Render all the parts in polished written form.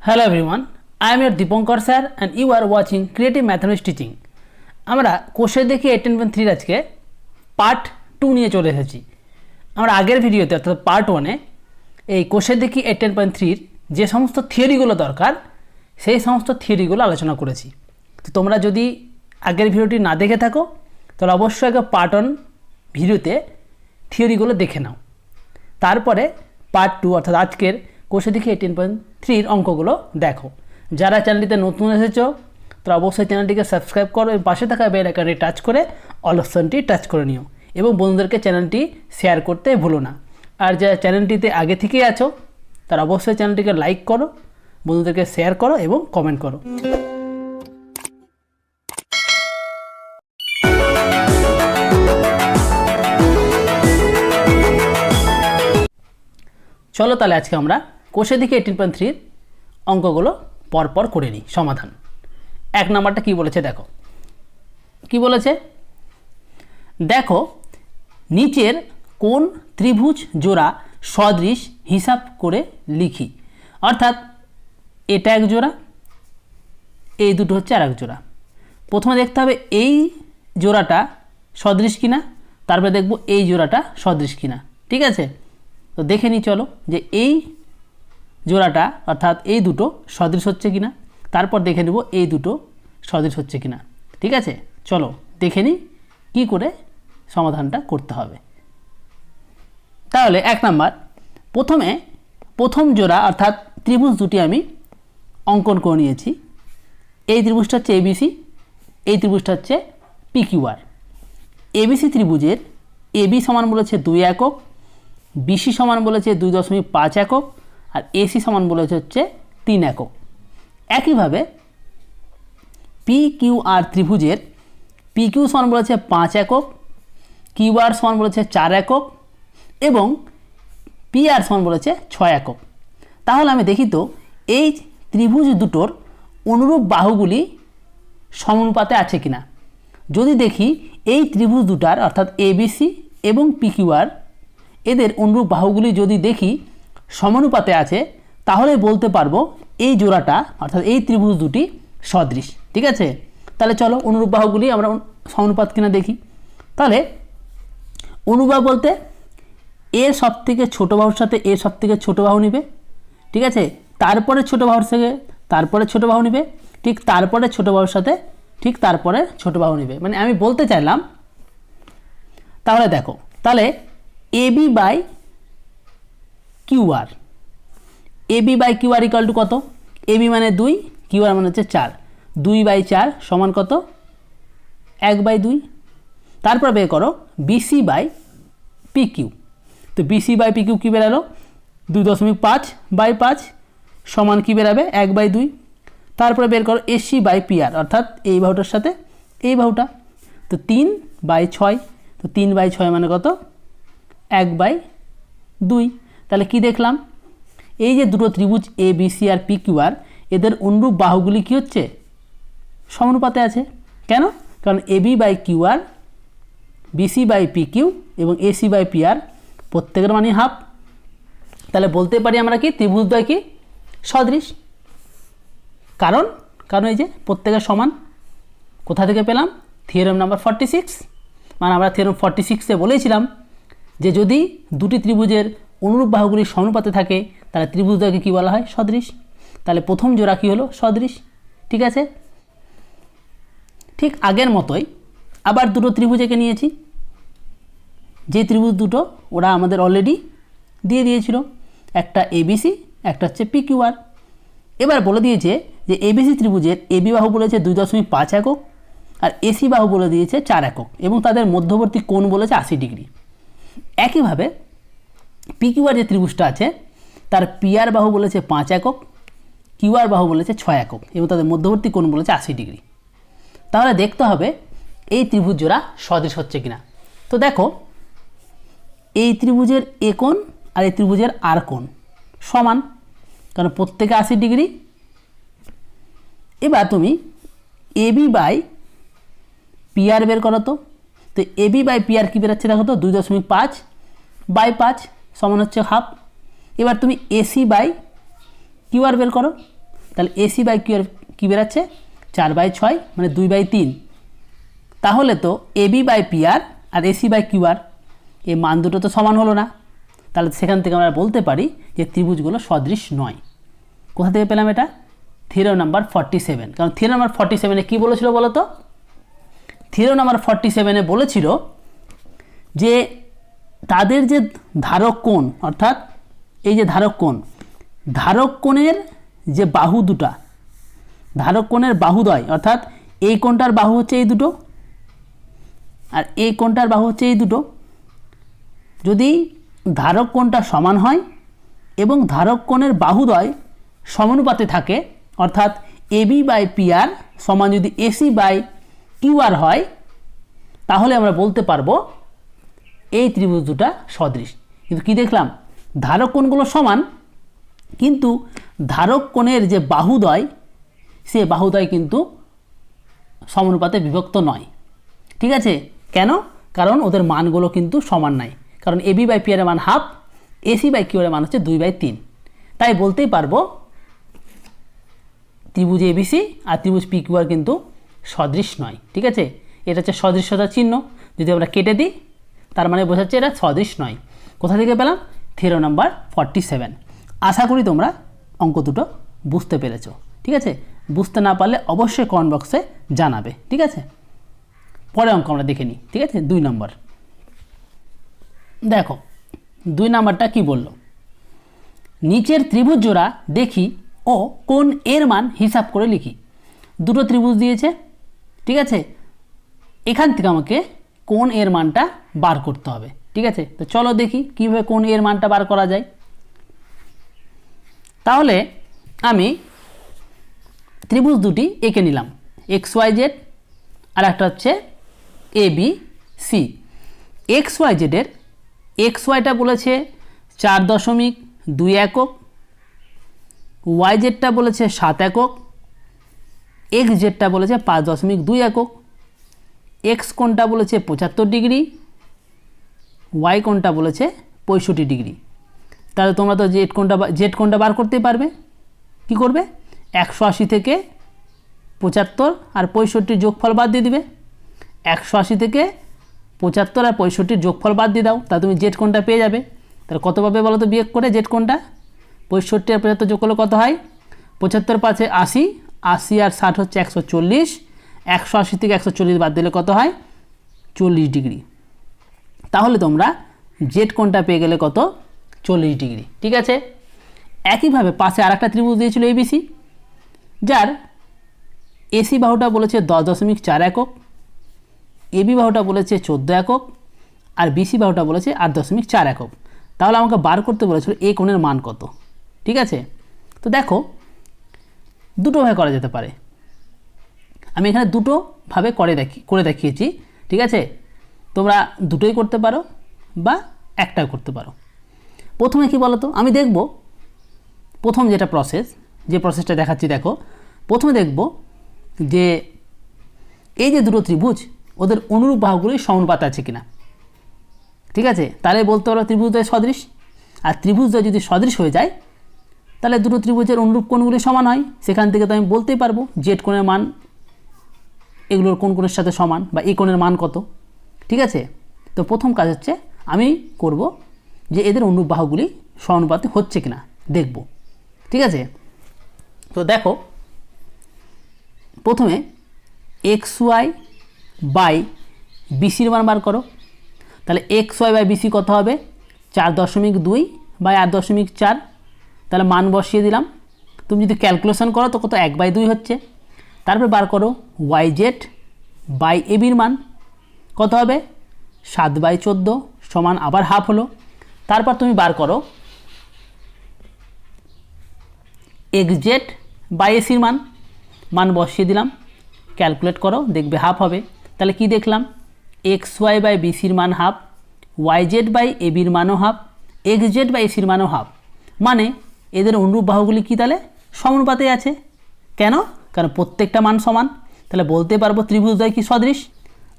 Hello everyone, I am your Dipankar sir and you are watching Creative Mathematics Teaching. আমরা কোষে দেখি 18.3 আজকে part 2 নিয়ে চলে এসেছি। আমরা আগের ভিডিওতে অর্থাৎ পার্ট 1 এ এই কোষে দেখি 18.3 এর যে সমস্ত থিওরিগুলো দরকার সেই সমস্ত থিওরিগুলো আলোচনা করেছি। তো তোমরা যদি আগের ভিডিওটি না দেখে থাকো তাহলে অবশ্যই আগে পার্ট 1 ভিডিওতে থিওরিগুলো দেখে নাও, তারপরে পার্ট 2 অর্থাৎ আজকের কোষে দেখি 18.3 এর অঙ্কগুলো দেখো। যারা চ্যানেলটিতে নতুন এসেছো তারা অবশ্যই চ্যানেলটিকে সাবস্ক্রাইব করো এবং পাশে থাকা বেল আইকনটি টাচ করে অল অপশনটি টাচ করে নিও এবং বন্ধুদেরকে চ্যানেলটি শেয়ার করতে ভুলো না। আর যারা চ্যানেলটিতে আগে থেকেই আছো তারা অবশ্যই চ্যানেলটিকে লাইক করো, বন্ধুদেরকে শেয়ার করো এবং কমেন্ট করো। চলো তাহলে আজকে আমরা কোষে দেখি 18.3 এর অঙ্কগুলো পরপর করে নিই। সমাধান এক নাম্বারটা কি বলেছে দেখো, কি বলেছে দেখো, নিচের কোন ত্রিভুজ জোড়া সদৃশ হিসাব করে লিখি। অর্থাৎ এটা এক জোড়া, এই দুটো হচ্ছে আর এক জোড়া। প্রথমে দেখতে হবে এই জোড়াটা সদৃশ কিনা, তারপরে দেখব এই জোড়াটা সদৃশ কিনা। ঠিক আছে, তো দেখে নিই চলো যে এই জোড়াটা অর্থাৎ এই দুটো সদৃশ হচ্ছে কিনা, তারপর দেখে নেব এই দুটো সদৃশ হচ্ছে কিনা। ঠিক আছে, চলো দেখে নিই কী করে সমাধানটা করতে হবে। তাহলে এক নাম্বার, প্রথমে প্রথম জোড়া অর্থাৎ ত্রিভুজ দুটি আমি অঙ্কন করে নিয়েছি। এই ত্রিভুজটা হচ্ছে এবিসি, এই ত্রিভুজটা হচ্ছে পিকিউআর। এবিসি ত্রিভুজের এবি সমান বলেছে 2 একক, বিসি সমান বলেছে 2.5 একক, আর এসি সমান বলেছে হচ্ছে 3 একক। একইভাবে পিকিউআর ত্রিভুজের পিকিউ সমান বলেছে 5 একক, কিউআর সমান বলেছে 4 একক এবং পিআর সমান বলেছে 6 একক। তাহলে আমি দেখি তো এই ত্রিভুজ দুটোর অনুরূপ বাহুগুলি সমানুপাতে আছে কিনা। যদি দেখি এই ত্রিভুজ দুটার অর্থাৎ এবিসি এবং পিকিউআর এদের অনুরূপ বাহুগুলি যদি দেখি সমানুপাতে আছে, তাহলে বলতে পারবো এই জোড়াটা অর্থাৎ এই ত্রিভুজ দুটি সদৃশ। ঠিক আছে, তাহলে চলো অনুরূপ বাহুগুলি আমরা সমানুপাত কিনা দেখি। তাহলে অনুবাহ বলতে এর সব থেকে ছোটো বাহুর সাথে এর সব থেকে ছোটো বাহু নিবে। ঠিক আছে, তারপরে ছোটো বাহুর থেকে তারপরে ছোটো বাহু নিবে, ঠিক তারপরে ছোটো বাহুর সাথে ঠিক তারপরে ছোটো বাহু নিবে। মানে আমি বলতে চাইলাম, তাহলে দেখো, তাহলে AB by QR, AB by QR equal to কত? এবি মানে 2, কিউআর মানে হচ্ছে 4, 2/4 সমান কত? 1/2। তারপর বের করো বিসি বাই পিকিউ। তো বিসি বাই পিকিউ কী বেরালো? 2.5/5 সমান কী বেরাবে? 1/2। তারপরে বের করো এসি বাই পিআর অর্থাৎ এই বাহুটার সাথে এই বাহুটা, তো 3/6। তো 3/6 মানে কত? 1/2। তাহলে কি দেখলাম? এই যে দুটো ত্রিভুজ এ বিসি আর পি কিউ আর এদের অনুরূপ বাহুগুলি কী হচ্ছে? সমানুপাতে আছে। কেন? কারণ AB by Q R, BC by P Q এবং এসি বাই পি আর প্রত্যেকের মানে হাফ। তাহলে বলতে পারি আমরা কি ত্রিভুজদ্বয় কি সদৃশ। কারণ এই যে প্রত্যেকের সমান। কোথা থেকে পেলাম? Theorem number 46। মানে আমরা থিওরেম 46-এ বলেছিলাম যে যদি দুটি ত্রিভুজের অনুরূপ বাহুগুলি সমানুপাতে থাকে তাহলে ত্রিভুজদ্বয়কে কী বলা হয়? সদৃশ। তাহলে প্রথম জোড়া কী হলো? সদৃশ। ঠিক আছে, ঠিক আগের মতোই আবার দুটো ত্রিভুজ এঁকে নিয়েছি। যে ত্রিভুজ দুটো ওরা আমাদের অলরেডি দিয়ে দিয়েছিল, একটা এবিসি, একটা হচ্ছে পিকিউআর। এবার বলে দিয়েছে যে এবিসি ত্রিভুজের এবি বাহু বলেছে 2.5 একক আর এসি বাহু বলে দিয়েছে 4 একক এবং তাদের মধ্যবর্তী কোণ বলেছে 80 ডিগ্রি। একইভাবে পিকিউআর যে ত্রিভুজটা আছে তার পিআর বাহু বলেছে 5 একক, কিউআর বাহু বলেছে 6 একক এবং তাদের মধ্যবর্তী কোণ বলেছে 80 ডিগ্রি। তাহলে দেখতে হবে এই ত্রিভুজ জোড়া সদৃশ হচ্ছে কিনা। তো দেখো এই ত্রিভুজের এ কোণ আর এই ত্রিভুজের আর কোণ সমান, কারণ প্রত্যেকে 80 ডিগ্রি। এবার তুমি এবি বাই পিআর বের করো। তো এবি বাই পিআর কী বেরোচ্ছে দেখো তো? 2.5/5 সমান হচ্ছে হাফ। এবার তুমি এসি বাই কিউআর বের করো। তাহলে এসি বাই কিউ এর কী বেরাচ্ছে 4/6 মানে 2/3। তাহলে তো এবি বাই পি আর আর এসি বাই কিউ আর এই মান দুটো তো সমান হলো না। তাহলে সেখান থেকে আমরা বলতে পারি যে ত্রিভুজগুলো সদৃশ নয়। কোথা থেকে পেলাম এটা? Theorem number 47। কারণ থিওরেম নাম্বার 47-এ কী বলেছিল বলো তো? থিওরেম নাম্বার 47-এ বলেছিল যে তাদের যে ধারক কোণ, অর্থাৎ এই যে ধারক কোণের যে বাহু দুটা, ধারক কোণের বাহুদ্বয়, অর্থাৎ এই কোণটার বাহু হচ্ছে এই দুটো আর এই কোণটার বাহু হচ্ছে এই দুটো, যদি ধারক কোণটা সমান হয় এবং ধারক কোণের বাহুদ্বয় সমানুপাতে থাকে, অর্থাৎ এবি বাই পি আর সমান যদি এসি বাই কিউ আর হয়, তাহলে আমরা বলতে পারবো এই ত্রিভুজ দুটা সদৃশ। কিন্তু কি দেখলাম? ধারক কোণগুলো সমান, কিন্তু ধারক কোণের যে বাহুদ্বয়, সে বাহুদ্বয় কিন্তু সমানুপাতে বিভক্ত নয়। ঠিক আছে? কেন? কারণ ওদের মানগুলো কিন্তু সমান নাই। কারণ এবি বাই পি আর এর মান হাফ, এসি বাই কিউ এর মান হচ্ছে 2/3। তাই বলতেই পারবো ত্রিভুজ এবিসি আর ত্রিভুজ পি কিউ আর কিন্তু সদৃশ নয়। ঠিক আছে? এটা হচ্ছে সদৃশ্যতার চিহ্ন। যদি আমরা কেটে দিই তার মানে বোঝাচ্ছে এটা সদৃশ নয়। কোথা থেকে পেলাম? Theorem number 47। আশা করি তোমরা অঙ্ক দুটো বুঝতে পেরেছো। ঠিক আছে? বুঝতে না পারলে অবশ্যই কমেন্ট বক্সে জানাবে। ঠিক আছে? পরে অঙ্ক আমরা দেখে নিই। ঠিক আছে? 2 নম্বর দেখো, 2 নম্বরটা কি বলল? নিচের ত্রিভুজ জোড়া দেখি ও কোণ এর মান হিসাব করে লিখি। দুটো ত্রিভুজ দিয়েছে। ঠিক আছে? এখান থেকে আমাকে কোণ এর মানটা বার করতে হবে। ঠিক আছে? তো চলো দেখি কীভাবে কোণ এর মানটা বার করা যায়। তাহলে আমি ত্রিভুজ দুটি এঁকে নিলাম, XYZ আর একটা হচ্ছে ABC। XYZ-এর XYটা বলেছে 4.2 একক, YZ-টা বলেছে 7 একক, XZ-টা বলেছে 5.2 একক। X কোণটা বলেছে 75 ডিগ্রি, Y কোণটা বলেছে 65 ডিগ্রি। তাহলে তোমরা তো Z কোণটা বার করতেই পারবে। কি করবে? 180 থেকে 75 আর 65 যোগফল বাদ দিয়ে দিবে। 180 থেকে 75 আর 65 যোগফল বাদ দিয়ে দাও, তা তুমি Z কোণটা পেয়ে যাবে। তাহলে কত পাবে বলো তো বিয়োগ করে? Z কোণটা 65 আর 75 যোগ করলে কত হয়? 75 পাঁচে 80, 80 আর 60 হচ্ছে 140। 180 থেকে 140 বাদ দিলে কত হয়? 40 ডিগ্রি। তাহলে তোমরা Z কোণটা পেয়ে গেলে কত? 40 ডিগ্রি। ঠিক আছে? একইভাবে পাশে আরেকটা ত্রিভুজ দিয়েছিল ABC, যার এসি বাহুটা বলেছে 10.4 একক, এবি বাহুটা বলেছে 14 একক আর বিসি বাহুটা বলেছে 8.4 একক। তাহলে আমাকে বার করতে বলেছিল এই কোণের মান কত। ঠিক আছে? তো দেখো, দুটোভাবে করা যেতে পারে। আমি এখানে দুটোভাবে করে দেখিয়েছি। ঠিক আছে? তোমরা দুটোই করতে পারো বা একটাও করতে পারো। প্রথমে কি বলো তো? আমি দেখব প্রথম যে প্রসেসটা দেখাচ্ছি। দেখো, প্রথমে দেখব যে এই যে দুটো ত্রিভুজ, ওদের অনুরূপ বাহুগুলি সমানুপাতে আছে কিনা। ঠিক আছে? তাহলে বলতে পারো ত্রিভুজদ্বয় সদৃশ। আর ত্রিভুজদ্বয় যদি সদৃশ হয়ে যায়, তাহলে দুটো ত্রিভুজের অনুরূপ কোণগুলি সমান হয়। সেখান থেকে তো আমি বলতেই পারবো জেড কোণের মান এগুলোর কোন কোণের সাথে সমান বা এই কোণের মান কত। ঠিক আছে? তো প্রথম কাজ হচ্ছে আমি করব যে এদের অনুরূপ বাহুগুলি সমানুপাতে হচ্ছে কিনা দেখব। ঠিক আছে? তো দেখো, প্রথমে XY বাই বিসির মান বার করো। তাহলে XY বাই বিসি কত হবে? 4.2 বাই 8.4। তাহলে মান বসিয়ে দিলাম। তুমি যদি ক্যালকুলেশন করো তো কত? 1/2 হচ্ছে। তারপর বার করো YZ বাই এবির মান কত হবে? 7/14 সমান আবার হাফ হলো। তারপর তুমি বার করো XZ বাই এসির মান বসিয়ে দিলাম। ক্যালকুলেট করো, দেখবে হাফ হবে। তাহলে কি দেখলাম? XY বাই বিসির মান হাফ, YZ বাই এবির মানও হাফ, XZ বাই এসির মানও হাফ। মানে এদের অনুরূপ বাহুগুলি কি তাহলে সমানুপাতে আছে। কেন? কারণ প্রত্যেকটা মান সমান। তাহলে বলতে পারবো ত্রিভুজদ্বয় কি সদৃশ।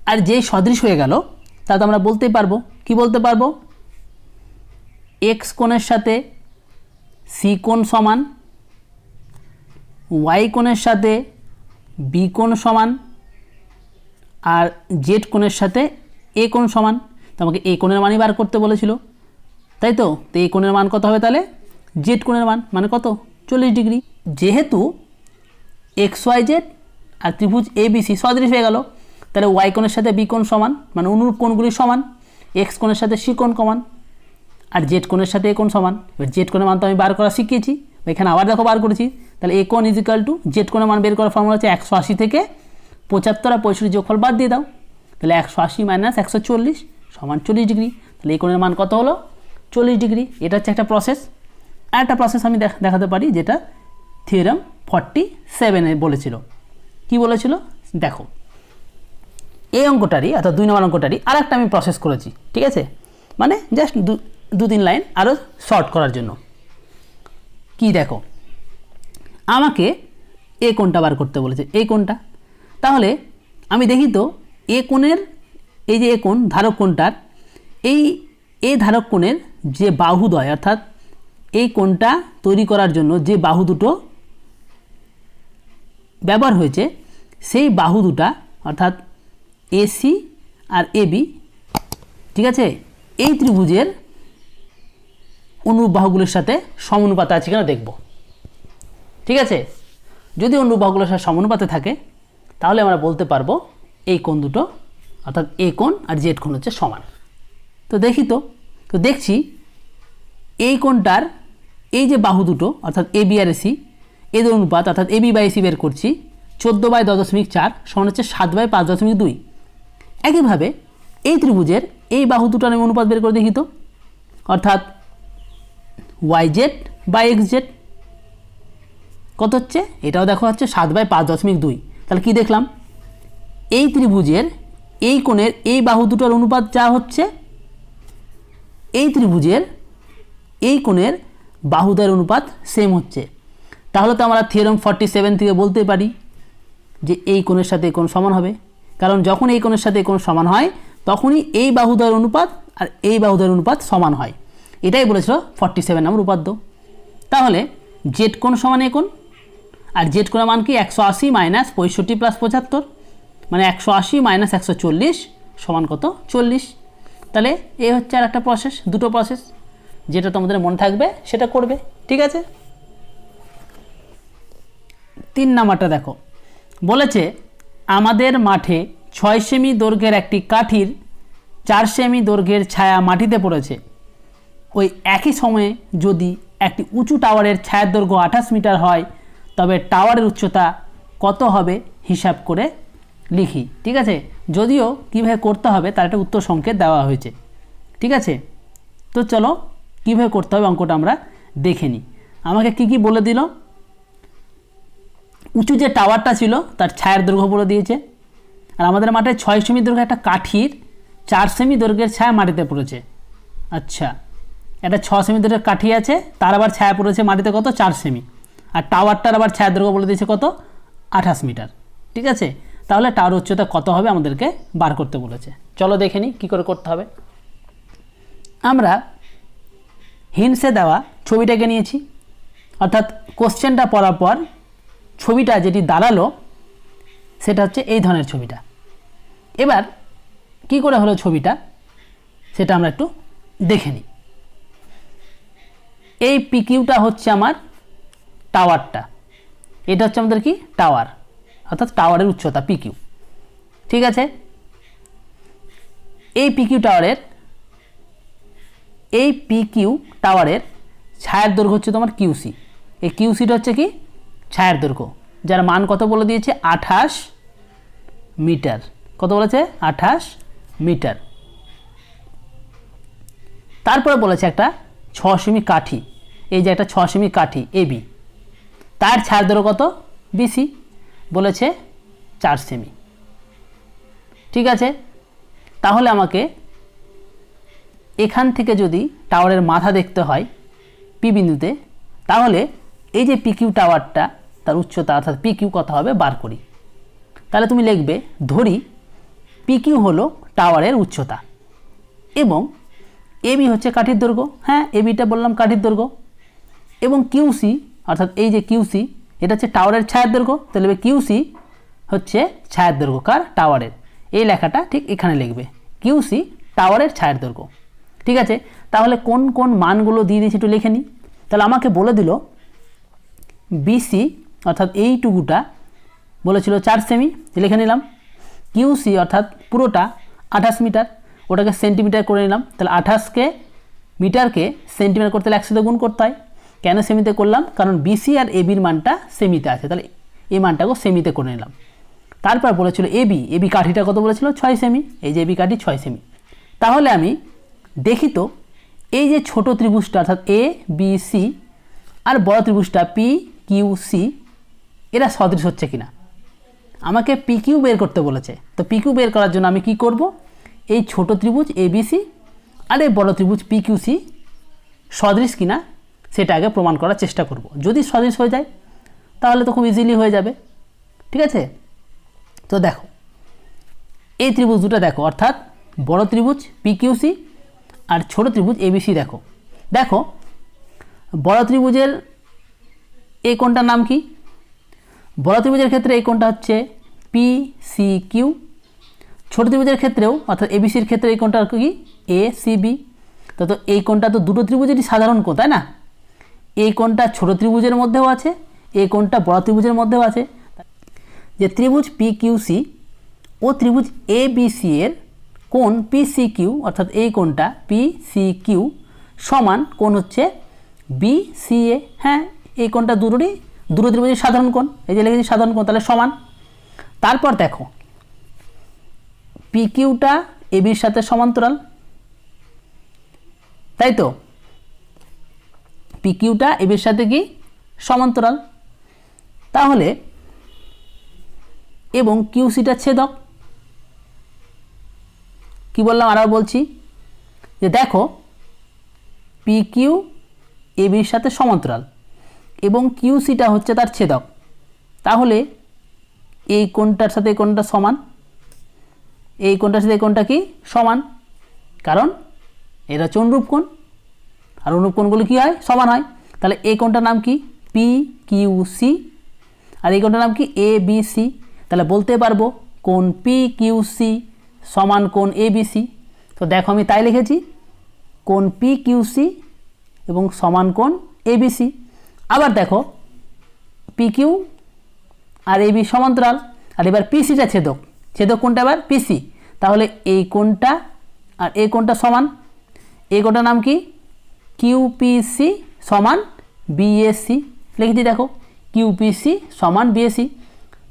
আর যেই সদৃশ হয়ে গেল তাতে আমরা বলতেই পারবো, কি বলতে পারবো? X কোণের সাথে C কোণ সমান ওয়াই কোণের সাথে বি কোণ সমান আর জেড কোণের সাথে এ কোণ সমান। তো আমাকে এ কোণের মানই বার করতে বলেছিল, তাই তো। তো এ কোণের মান কত হবে তাহলে? জেড কোণের মান মানে কত? 40 ডিগ্রি। যেহেতু এক্স ওয়াই জেড আর ত্রিভুজ এ বি সি সদৃশ হয়ে গেল, তাহলে ওয়াই কোণের সাথে বি কোণ সমান, মানে অনুরূপ কোণগুলি সমান। এক্স কোণের সাথে সি কোণ সমান আর জেড কোণের সাথে এ কোণ সমান। এবার জেড কোণের মান তো আমি বার করা শিখিয়েছি, এখানে আবার দেখো বার করেছি। তাহলে এ কোণ ইজ ইকাল টু জেড কোণের মান বের করার ফর্মুলা হচ্ছে 180 থেকে 75 আর 65 যোগফল বাদ দিয়ে দাও। তাহলে 180 মাইনাস 140 সমান 40 ডিগ্রি। তাহলে এই কোণের মান কত হলো? 40 ডিগ্রি। এটা হচ্ছে একটা প্রসেস। আর একটা প্রসেস আমি দেখাতে পারি, যেটা থিওরেম 47 বলেছিল। কি বলেছিল দেখো, এই অঙ্কটারই অর্থাৎ 2 নম্বর অঙ্কটারই আর একটা আমি প্রসেস করেছি, ঠিক আছে। মানে জাস্ট 2-3 লাইন আরও শর্ট করার জন্য। কি দেখো, আমাকে এ কোণটা বার করতে বলেছে, এই কোণটা। তাহলে আমি দেখি তো এ কোণের, এই যে এ কোণ ধারক কোণটার, এই ধারক কোণের যে বাহুদ্বয় অর্থাৎ এই কোণটা তৈরি করার জন্য যে বাহু দুটো ব্যবহার হয়েছে, সেই বাহু দুটা অর্থাৎ এসি আর এবি, ঠিক আছে, এই ত্রিভুজের অনুরূপ বাহুগুলোর সাথে সমানুপাতে আছে কিনা দেখব, ঠিক আছে। যদি অনুরূপ বাহুগুলোর সাথে সমানুপাতে থাকে, তাহলে আমরা বলতে পারবো এই কোণ দুটো অর্থাৎ এ কোণ আর জেড কোণ হচ্ছে সমান। তো দেখি তো দেখছি এই কোণটার এই যে বাহু দুটো অর্থাৎ এবি আর এসি, এদের অনুপাত অর্থাৎ এবি বাই এসি বের করছি 14/10.4 সমান হচ্ছে 7/5.2। একইভাবে এই ত্রিভুজের এই বাহু দুটোর আমি অনুপাত বের করে দেখি তো, অর্থাৎ Y Z by X Z কত হচ্ছে, এটাও দেখো হচ্ছে 7/5.2। তাহলে কি দেখলাম, এই ত্রিভুজের এই কোণের এই বাহু দুটোর অনুপাত যা হচ্ছে, এই ত্রিভুজের এই কোণের বাহুদ্বয়ের অনুপাত সেম হচ্ছে। তাহলে তো আমরা থিওরেম 47 থেকে বলতে পারি যে এই কোণের সাথে এই কোণ সমান হবে, কারণ যখন এই কোণের সাথে এই কোণ সমান হয় তখনই এই বাহুদ্বয়ের অনুপাত আর এই বাহুদ্বয়ের অনুপাত সমান হয়। এটাই বলেছিল 47 নম্বর উপাদ্য। তাহলে জেড কোণ সমান এ কোণ, আর জেড কোণের মান কি 180 মাইনাস 65 প্লাস 75, মানে 180 মাইনাস 140 সমান কত? 40। তাহলে এই হচ্ছে আর একটা প্রসেস, দুটো প্রসেস, যেটা তোমাদের মনে থাকবে সেটা করবে, ঠিক আছে। 3 নাম্বারটা দেখো, বলেছে আমাদের মাঠে 6 সেমি দৈর্ঘ্যের একটি কাঠির 4 সেমি দৈর্ঘ্যের ছায়া মাটিতে পড়েছে। ওই একই সময়ে যদি একটি উঁচু টাওয়ারের ছায়ার দৈর্ঘ্য 28 মিটার হয়, তবে টাওয়ারের উচ্চতা কত হবে হিসাব করে লিখি, ঠিক আছে। যদিও কীভাবে করতে হবে তার একটা উত্তর সংকেত দেওয়া হয়েছে, ঠিক আছে। তো চলো কীভাবে করতে হবে অঙ্কটা আমরা দেখে নিই। আমাকে কি বলে দিল, উঁচু যে টাওয়ারটা ছিল তার ছায়ার দৈর্ঘ্য বলে দিয়েছে, আর আমাদের মাঠে 6 সেমি দৈর্ঘ্যের একটা কাঠির 4 সেমি দৈর্ঘ্যের ছায়া মাটিতে পড়েছে। আচ্ছা, একটা 6 সেমি দৈর্ঘ্যের কাঠি আছে, তার আবার ছায়া পড়েছে মাটিতে কত? 4 সেমি। আর টাওয়ারটার আবার ছায়ার দৈর্ঘ্য বলে দিয়েছে কত? 28 মিটার, ঠিক আছে। তাহলে টাওয়ার উচ্চতা কত হবে আমাদেরকে বার করতে বলেছে। চলো দেখে নিই কী করে করতে হবে। আমরা হিন্টসে দেওয়া ছবিটাকে নিয়েছি, অর্থাৎ কোশ্চেনটা পড়ার পর ছবিটা যেটি দাঁড়ালো সেটা হচ্ছে এই ধরনের ছবিটা। এবার কি করে হলো ছবিটা সেটা আমরা একটু দেখে নিই। এই পিকিউটা হচ্ছে আমার টাওয়ারটা, এটা হচ্ছে আমাদের কি টাওয়ার, অর্থাৎ টাওয়ারের উচ্চতা পিকিউ, ঠিক আছে। এই পিকিউ টাওয়ারের ছায়ার দৈর্ঘ্য হচ্ছে তোমার কিউসি। এই কিউসিটা হচ্ছে কি ছায়ার দৈর্ঘ্য, যার মান কত বলে দিয়েছে? 28 মিটার। কত বলেছে? 28 মিটার। তারপরে বলেছে একটা 6 সেমি কাঠি, এই যে একটা 6 সেমি কাঠি এবি, তার ছায়ার দৈর্ঘ্য কত? বিসি, বলেছে 4 সেমি, ঠিক আছে। তাহলে আমাকে এখান থেকে যদি টাওয়ারের মাথা দেখতে হয় পি বিন্দুতে, তাহলে এই যে পিকিউ টাওয়ারটা তার উচ্চতা অর্থাৎ পিকিউ কত হবে বার করি। তাহলে তুমি লিখবে, ধরি পিকিউ হলো টাওয়ারের উচ্চতা এবং এবি হচ্ছে কাঠির দৈর্ঘ্য, হ্যাঁ এবিটা বললাম কাঠির দৈর্ঘ্য, এবং কিউসি অর্থাৎ এই যে কিউসি এটা হচ্ছে টাওয়ারের ছায়ার দৈর্ঘ্য, তাহলে কিউসি হচ্ছে ছায়ার দৈর্ঘ্য কার? টাওয়ারের। এই লেখাটা ঠিক এখানে লিখবে, কিউসি টাওয়ারের ছায়ার দৈর্ঘ্য। ঠিক আছে, তাহলে কোন কোন মানগুলো দিয়ে দিয়েছি একটু লিখে নিই। তাহলে আমাকে বলে দিল বিসি অর্থাৎ এইটুকুটা বলেছিল 4 সেমি, লিখে নিলাম। কিউসি অর্থাৎ পুরোটা 28 মিটার, ওটাকে সেন্টিমিটার করে নিলাম। তাহলে 28কে মিটারকে সেন্টিমিটার করতে হলে 100 দিয়ে গুণ করতে হয়। কেন সেমিতে করলাম? কারণ বিসি আর এবির মানটা সেমিতে আছে, তাহলে এই মানটাকেও সেমিতে করে নিলাম। তারপর বলেছিল এবি কাঠিটা কত বলেছিল? 6 সেমি। এই যে এবি কাঠি 6 সেমি। তাহলে আমি দেখি তো এই যে ছোট ত্রিভুজটা অর্থাৎ এ বি সি আর বড় ত্রিভুজটা পি কিউ সি এরা সদৃশ হচ্ছে কিনা। আমাকে পি কিউ বের করতে বলেছে, তো পি কিউ বের করার জন্য আমি কি করব? এই ছোট ত্রিভুজ এ বি সি আর এই বড় ত্রিভুজ পি কিউ সি সদৃশ কিনা সেটা আগে প্রমাণ করার চেষ্টা করব। যদি সদৃশ হয়ে যায় তাহলে তো খুব ইজিলি হয়ে যাবে। ঠিক আছে, তো দেখো এই ত্রিভুজ দুটো দেখো, অর্থাৎ বড় ত্রিভুজ পি কিউ সি আর ছোট ত্রিভুজ এবিসি। দেখো দেখো বড় ত্রিভুজের এই কোণটার নাম কি? বড় ত্রিভুজের ক্ষেত্রে এই কোণটা হচ্ছে পি সি কিউ। ছোট ত্রিভুজের ক্ষেত্রেও অর্থাৎ এবিসির ক্ষেত্রে এই কোণটা কি? A C B. তো এই কোণটা তো দুটো ত্রিভুজেরই সাধারণ কোণ, তাই না? এই কোণটা ছোট ত্রিভুজের মধ্যেও আছে, এই কোণটা বড় ত্রিভুজের মধ্যেও আছে। যে ত্রিভুজ পি কিউ সি ও ত্রিভুজ এ বি সি এর কোণ পি সি কিউ অর্থাৎ এই কোণটা পি সি কিউ সমান কোণ হচ্ছে বি সি এ। হ্যাঁ, এই কোণটা দুটো ত্রিভুজের সাধারণ কোণ, এই যে লিখেছি সাধারণ কোণ, তাহলে সমান। তারপর দেখো পি কিউটা এ বির সাথে সমান্তরাল, তাই তো? পি কিউটা এ বির সাথে কি সমান্তরাল, তাহলে এবং কিউসিটা ছেদক। কি বললাম আরও বলছি, যে দেখো পি কিউ এ বির সাথে সমান্তরাল এবং কিউসিটা হচ্ছে তার ছেদক, তাহলে এই কোণটার সাথে এই কোণটা সমান, এই কোণটার সাথে এই কোণটা কি সমান, কারণ এটা হচ্ছে অনুরূপ কোণ আর অনুরূপ কোণগুলো কী হয়? সমান হয়। তাহলে এই কোণটার নাম কি? P Q C. আর এই কোণটার নাম কি? A B C. তাহলে বলতে পারবো কোণ পি কিউ সি সমান কোণ এ বি সি। তো দেখো আমি তাই লিখেছি, কোণ পি কিউ সি এবং সমান কোণ এ বি সি। আবার দেখো পি কিউ আর এ বি সমান্তরাল, আর এবার পিসিটা ছেদক, ছেদক কোণটা এবার পিসি। তাহলে এই কোণটা আর এই কোণটা সমান, এই কোণটার নাম কি? কিউপিসি সমান বিএসি। লিখেছি দেখো কিউপিসি সমান বিএসি।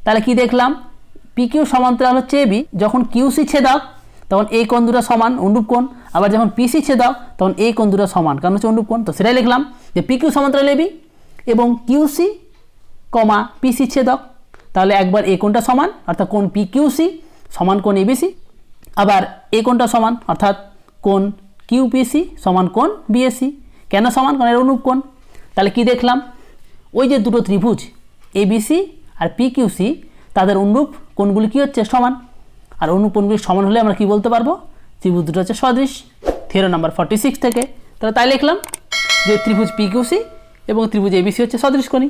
তাহলে কি দেখলাম? পি কিউ সমান্তরাল হচ্ছে এবি, যখন কিউসি ছেদক তখন এই কোণ দুটো সমান অনুরূপ কোণ, আবার যখন পিসি ছেদক তখন এই কোণ দুটো সমান, কারণ হচ্ছে অনুরূপ কোণ। তো সেটাই লিখলাম যে পি কিউ সমান্তরাল এবি এবং কিউসি কমা পিসি ছেদক। তাহলে একবার এই কোণটা সমান অর্থাৎ কোণ পি কিউসি সমান কোণ এবিসি, আবার এই কোণটা সমান অর্থাৎ কোণ কিউপিসি সমান কোণ বিএসি। কেন সমান? কারণ এর অনুরূপ কোণ। তাহলে কি দেখলাম? ওই যে দুটো ত্রিভুজ এবিসি আর পি কিউসি তাদের অনুরূপ কোণগুলি কী হচ্ছে? সমান। আর অনুরূপ কোণগুলি সমান হলে আমরা কি বলতে পারবো? ত্রিভুজ দুটো হচ্ছে সদৃশ। থিওরেম নাম্বার 46 থেকে। তাহলে তাই লিখলাম যে ত্রিভুজ পি কিউসি এবং ত্রিভুজ এবিসি হচ্ছে সদৃশকোণী।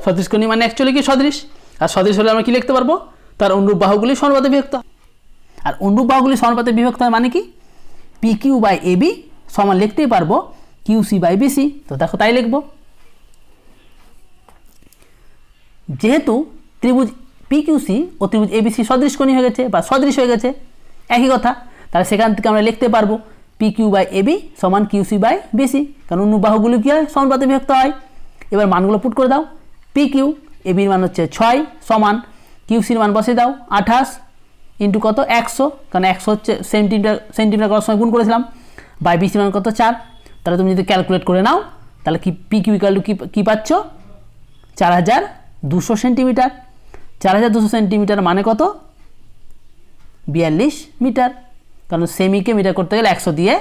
সদৃশকোণী মানে অ্যাকচুয়ালি কি? সদৃশ। আর সদৃশ হলে আমরা কি লিখতে পারবো? তার অনুরূপ বাহুগুলি সমানুপাতে বিভক্ত। আর অনুরূপ বাহুগুলি সমানুপাতে বিভক্ত হয় মানে কি? পি কিউ বাই এবি সমান লিখতেই পারবো কিউসি বাই বিসি। তো দেখো তাই লিখবো। যেহেতু ত্রিভুজ পি কিউসি ও ত্রিভুজ এবিসি সদৃশকোণী হয়ে গেছে বা সদৃশ হয়ে গেছে, একই কথা, তাহলে সেখান থেকে আমরা লিখতে পারবো পি কিউ বাই এবি সমান কিউসি বাই বিসি, কারণ অনুরূপ বাহুগুলি কী হয়? সমানুপাতে বিভক্ত হয়। এবার মানগুলো পুট করে দাও। পি কিউ এবির মান হচ্ছে 6 সমান কিউসির মান বসে দাও 28 ইন্টু কত? 100, কারণ 100 হচ্ছে সেন্টিমিটার করার সময় গুণ করেছিলাম, বাই বিসির মান কত? 4। তাহলে তুমি যদি ক্যালকুলেট করে নাও তাহলে কি পি কিউ ইকুয়াল টু কী পাচ্ছ? 4200 সেন্টিমিটার। 4200 সেন্টিমিটার মানে কত? 42 মিটার, কারণ সেমিকে মিটার করতে গেলে 100 দিয়ে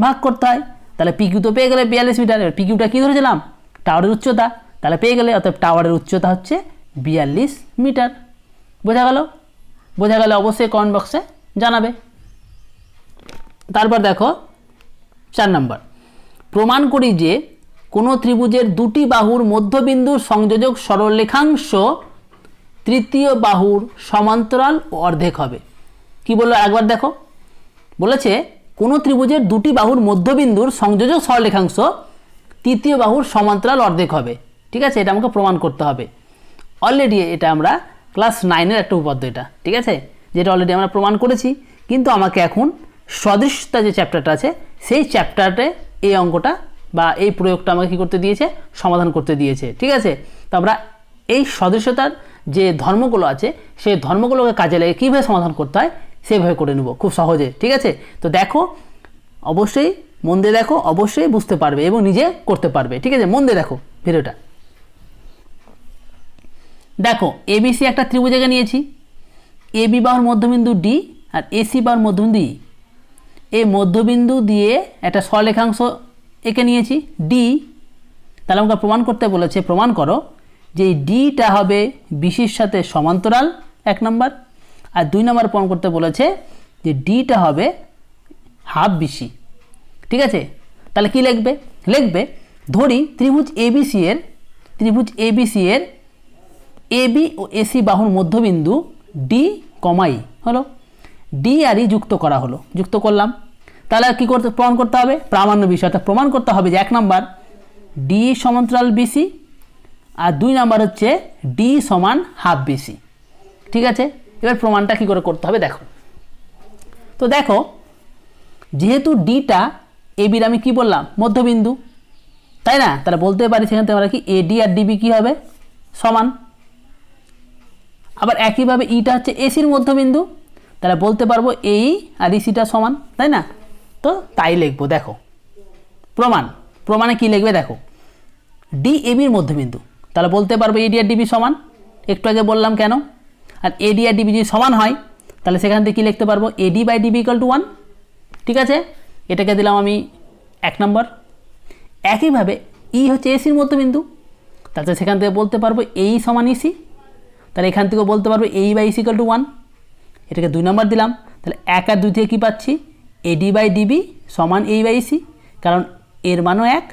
ভাগ করতে হয়। তাহলে পি কিউ তো পেয়ে গেলে 42 মিটার। এবার পি কিউটা কী ধরেছিলাম? টাওয়ারের উচ্চতা, তাহলে পেয়ে গেলে, অর্থাৎ টাওয়ারের উচ্চতা হচ্ছে 42 মিটার। বোঝা গেল? বোঝা গেলে অবশ্যই কমেন্ট বক্সে জানাবে। তারপর দেখো 4 নম্বর, প্রমাণ করি যে কোনো ত্রিভুজের দুটি বাহুর মধ্যবিন্দুর সংযোজক সরলরেখাংশ তৃতীয় বাহুর সমান্তরাল ও অর্ধেক হবে। কি বললো একবার দেখো, বলেছে কোনো ত্রিভুজের দুটি বাহুর মধ্যবিন্দুর সংযোজক সরলরেখাংশ তৃতীয় বাহুর সমান্তরাল অর্ধেক হবে। ঠিক আছে, এটা আমাকে প্রমাণ করতে হবে। অলরেডি এটা আমরা ক্লাস 9-এর একটা উপপাদ্য এটা, ঠিক আছে, যেটা অলরেডি আমরা প্রমাণ করেছি। কিন্তু আমাকে এখন সদৃশতা যে চ্যাপ্টারটা আছে সেই চ্যাপ্টারে এই অঙ্কটা বা এই প্রয়োগটা আমাকে কী করতে দিয়েছে, সমাধান করতে দিয়েছে। ঠিক আছে, তো আমরা এই সদৃশতার যে ধর্মগুলো আছে সেই ধর্মগুলোকে কাজে লাগিয়ে কীভাবে সমাধান করতে হয় সেইভাবে করে নেব খুব সহজে। ঠিক আছে, তো দেখো, অবশ্যই মন দিয়ে দেখো, অবশ্যই বুঝতে পারবে এবং নিজে করতে পারবে। ঠিক আছে, মন দিয়ে দেখো ভিডিওটা। দেখো এবিসি একটা ত্রিভুজাকে নিয়েছি, এবি বাহুর মধ্যবিন্দু ডি আর এসি বাহুর মধ্যবিন্দু ই। এই মধ্যবিন্দু দিয়ে একটা সরলরেখাংশ এঁকে নিয়েছি ডি। তাহলে আমাকে প্রমাণ করতে বলেছে, প্রমাণ করো যে এই ডিটা হবে বিসির সাথে সমান্তরাল, 1 নম্বর। আর 2 নম্বর প্রমাণ করতে বলেছে যে ডিটা হবে হাফ বিসি। ঠিক আছে, তাহলে কি লিখবে, লিখবে ধরি ত্রিভুজ এবিসি এর এবি ও এসি বাহুর মধ্যবিন্দু ডি কমাই হলো, ডি আর ই যুক্ত করা হলো, যুক্ত করলাম। তাহলে কী করতে, প্রমাণ করতে হবে প্রামাণ্য বিষয়, অর্থাৎ প্রমাণ করতে হবে যে 1 নম্বর ডি সমান্তরাল বিসি আর 2 নম্বর হচ্ছে ডি সমান হাফ বিসি। ঠিক আছে, এবার প্রমাণটা কী করে করতে হবে দেখো। তো দেখো, যেহেতু ডিটা এবির আমি কি বললাম মধ্যবিন্দু, তাই না, তাহলে বলতে পারি সেখান থেকে আমরা কি এডি আর ডিবি কী হবে সমান। আবার একইভাবে ইটা হচ্ছে এসির মধ্যবিন্দু, তাহলে বলতে পারবো এই আর ইসিটা সমান, তাই না। তো তাই লিখবো, দেখো প্রমাণে কি লিখবে দেখো, ডি এবির মধ্যবিন্দু, তাহলে বলতে পারবো এডি আর ডিবি সমান, একটু আগে বললাম কেন। আর এডি আর ডিবি যদি সমান হয় তাহলে সেখান থেকে কী লিখতে পারবো, AD by DB equal to 1। ঠিক আছে, এটাকে দিলাম আমি 1 নম্বর। একইভাবে ই হচ্ছে এসির মধ্যবিন্দু, তাহলে সেখান থেকে বলতে পারবো এই সমান ইসি, তাহলে এখান থেকেও বলতে পারবো এই বাই ইসি ইকুয়াল টু 1। এটাকে 2 নম্বর দিলাম, তাহলে 1 আর 2 থেকে কী পাচ্ছি, এডি বাই ডিবি সমান এই বাই ইসি, কারণ এর মানও 1,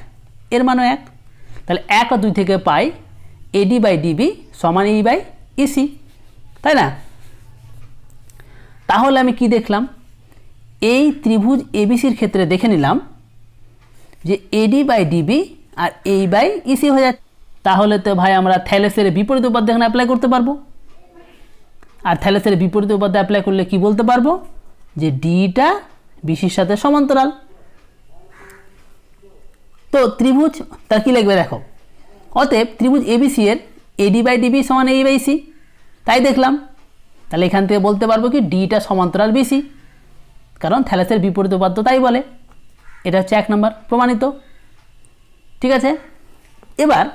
এর মানও 1, তাহলে 1 আর 2 থেকে পাই এডি বাই ডিবি সমান এই বাই ইসি, তাই না। তাহলে আমি কি দেখলাম, এই ত্রিভুজ এবিসির ক্ষেত্রে দেখে নিলাম যে এডি বাই ডিবি আর এই বাই ইসি হয়ে যাচ্ছে। তাহলে তো ভাই আমরা থ্যালেসের বিপরীত উপপাদ্য এখানে অ্যাপ্লাই করতে পারবো। আর থ্যালেসের বিপরীত উপপাদ্য অ্যাপ্লাই করলে কি বলতে পারবো, যে ডিটা বিসির সাথে সমান্তরাল। তো ত্রিভুজ তার কী লিখবে দেখো, অতএব ত্রিভুজ এবিসি এর এডি বাই ডিবি সমান এই বাই সি, তাই দেখলাম। তাহলে এখান থেকে বলতে পারবো কি ডিটা সমান্তরাল বিসি, কারণ থ্যালেসের বিপরীত উপপাদ্য তাই বলে। এটা হচ্ছে 1 নম্বর প্রমাণিত। ঠিক আছে, এবার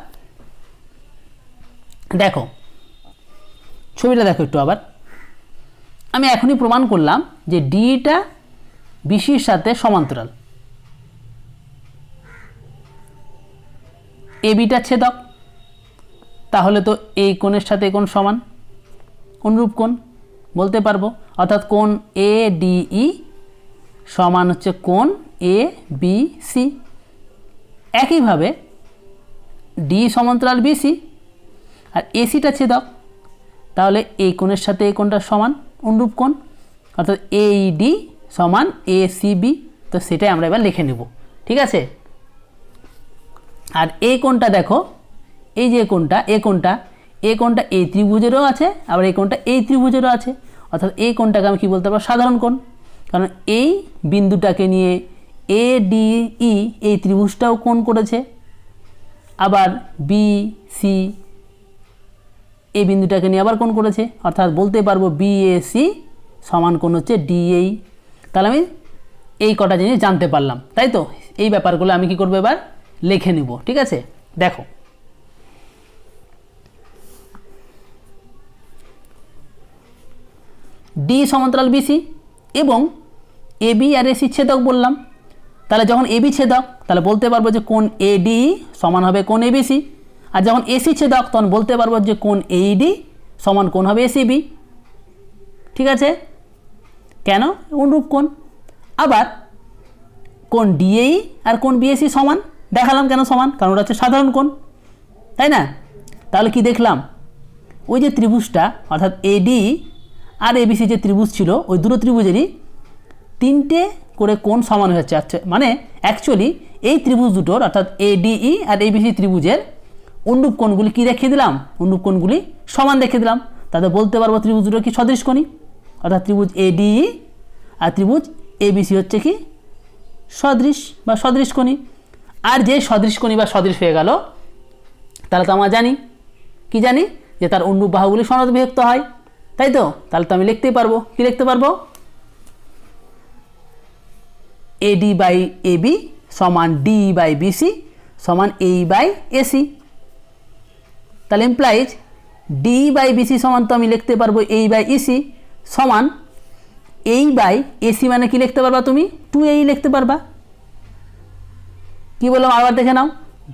দেখো ছবিটা দেখো একটু আবার। আমি এখনই প্রমাণ করলাম যে ডিটা বিসির সাথে সমান্তরাল, এবিটা ছেদক, তাহলে তো এই কোণের সাথে কোণ সমান, অনুরূপ কোণ বলতে পারবো, অর্থাৎ কোণ এ ডিই সমান হচ্ছে কোণ এ বি সি। একইভাবে ডি সমান্তরাল বিসি আর এসিটা ছেদক, তাহলে এই কোণের সাথে এই কোণটা সমান, অনুরূপ কোণ, অর্থাৎ এইডি সমান এসিবি। তো সেটাই আমরা এবার লিখে নেব। ঠিক আছে, আর এই কোণটা দেখো, এই যে কোণটা এই কোণটা এই ত্রিভুজেরও আছে, আবার এই কোণটা এই ত্রিভুজেরও আছে, অর্থাৎ এই কোণটাকে আমি কী বলতে পারবো, সাধারণ কোণ, কারণ এই বিন্দুটাকে নিয়ে এ ডি ই এই ত্রিভুজটাও কোণ করেছে, আবার বি সি এই বিন্দুটাকে নিয়ে আবার কোণ করেছে, অর্থাৎ বলতে পারবো বিএসি সমান কোণ হচ্ছে ডিএই। তাহলে আমি এই কটা জিনিস জানতে পারলাম, তাই তো। এই ব্যাপারগুলো আমি কি করবো এবার লিখে নিব। ঠিক আছে, দেখো ডি সমান্তরাল বিসি এবং এবি আর এসি ছেদক বললাম, তাহলে যখন এবি ছেদক তাহলে বলতে পারবো যে কোণ এডি সমান হবে কোণ এবিসি, আর যখন এসি ছেদক তখন বলতে পারবো যে কোণ এইডি সমান কোণ হবে এসিবি। ঠিক আছে, কেন, অনুরূপ কোণ। আবার কোণ ডিএই আর কোণ বিএসি সমান দেখালাম কেন সমান, কারণ ওটা হচ্ছে সাধারণ কোণ, তাই না? তাহলে কি দেখলাম, ওই যে ত্রিভুজটা অর্থাৎ এডি আর এবিসি যে ত্রিভুজ ছিল ওই দুটো ত্রিভুজেরই 3টে করে কোণ সমান হয়ে যাচ্ছে। আচ্ছা, মানে অ্যাকচুয়ালি এই ত্রিভুজ দুটোর অর্থাৎ এডিই আর এবিসি ত্রিভুজের অনুরূপ কোণগুলি কী রেখে দিলাম, অনুরূপ কোণগুলি সমান রেখে দিলাম। তাতে বলতে পারবো ত্রিভুজ দুটো কি সদৃশকোণী, অর্থাৎ ত্রিভুজ এডিই আর ত্রিভুজ এবিসি হচ্ছে কি সদৃশ বা সদৃশকোণী। আর যে সদৃশকোণী বা সদৃশ হয়ে গেল তাহলে তো আমরা জানি, কি জানি, যে তার অনুরূপ বাহুগুলি সমানুপাতে বিভক্ত হয়, তাই তো? তাহলে তো আমি লিখতেই পারবো, কি লিখতে পারবো, এডি বাই এবি সমান ডি বাই বিসি সমান এই বাই এসি। তাহলে ইমপ্লাইজ ডি বাই বিসি সমান তো আমি লিখতে পারবো এই বাই ইসি সমান এই বাই এসি, মানে কি লিখতে পারবা তুমি 2a লিখতে পারবা। কি বললাম আবার দেখে নাও,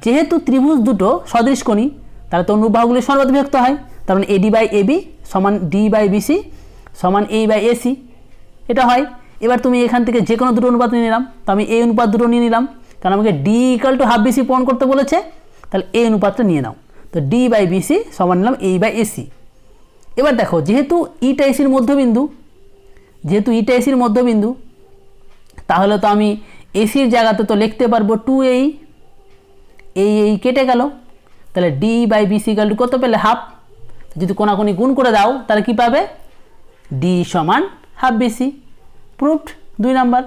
যেহেতু ত্রিভুজ দুটো সদৃশকোণী তাহলে তো অনুরূপ বাহুগুলি সমানুপাতে বিভক্ত হয়, তার মানে এডি বাই এবি সমান ডি বাই বিসি সমান এই বাই এসি, এটা হয়। এবার তুমি এখান থেকে যে কোনো দুটো অনুপাত নিয়ে নিলাম, তো আমি এই অনুপাত দুটো নিয়ে নিলাম, কারণ আমাকে D equal to half BC প্রমাণ করতে বলেছে, তাহলে এই অনুপাতটা নিয়ে নাও। তো ডি বাই বিসি সমান নিলাম এই বাই এসি। এবার দেখো, যেহেতু ইটা এসির মধ্যবিন্দু, যেহেতু ইটা এসির মধ্যবিন্দু, তাহলে তো আমি এসির জায়গাতে তো লিখতে পারবো 2a, এই কেটে গেল, তাহলে D by BC equal to কত পেলে হাফ। যদি কোনাকুনি গুণ করে দাও তাহলে কি পাবে, ডি সমান হাফ বিসি। Proofed 2 number.